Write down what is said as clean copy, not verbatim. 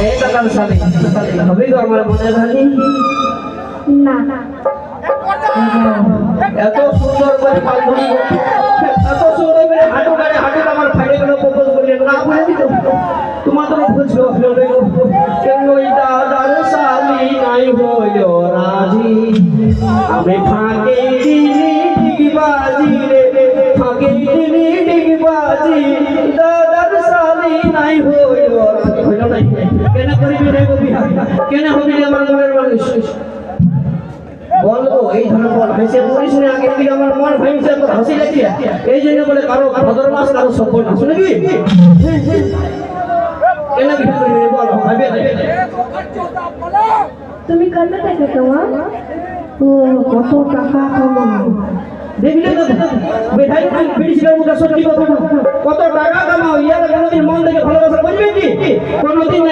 এই টাকার সাথে হবে তো আমার মনে রাখি না এত সুন্দর করে পালগুনি এত সুন্দর করে হাঁটু গাড়ি হাঁটু আমার ফাইলে গেল প্রপোজ করলেন না বলে দিত তোমার তো বুঝলো কেন এই দাদার সালি নাই হইল রাজি আমি ফাঁকে দিলি ডিগবাজি রে ফাঁকে দিলি ডিগবাজি দাদার সালি নাই হইল নাই কেন করিবি রে গো বিহার কেন হবি রে আমার মনের মানুষ বলবো এই ধরনের বল হেসে পড়িস না আগে থেকে আমার মন ভাঙছে তো হাসি লাগছে এই জন্য বলে কারো ভদ্র মাস কারো সফল না শুনবি কেন বিহার করিবি বল ভাবে তুমি কত টাকা তোমার ও কত টাকা কামাও দেখলে তো বেধাই বিড়িছিল মুখে সত্যি কথা কত টাকা কামাও ইয়ার কোনোদিন মন থেকে ভালোবাসা করবে কি কোনোদিন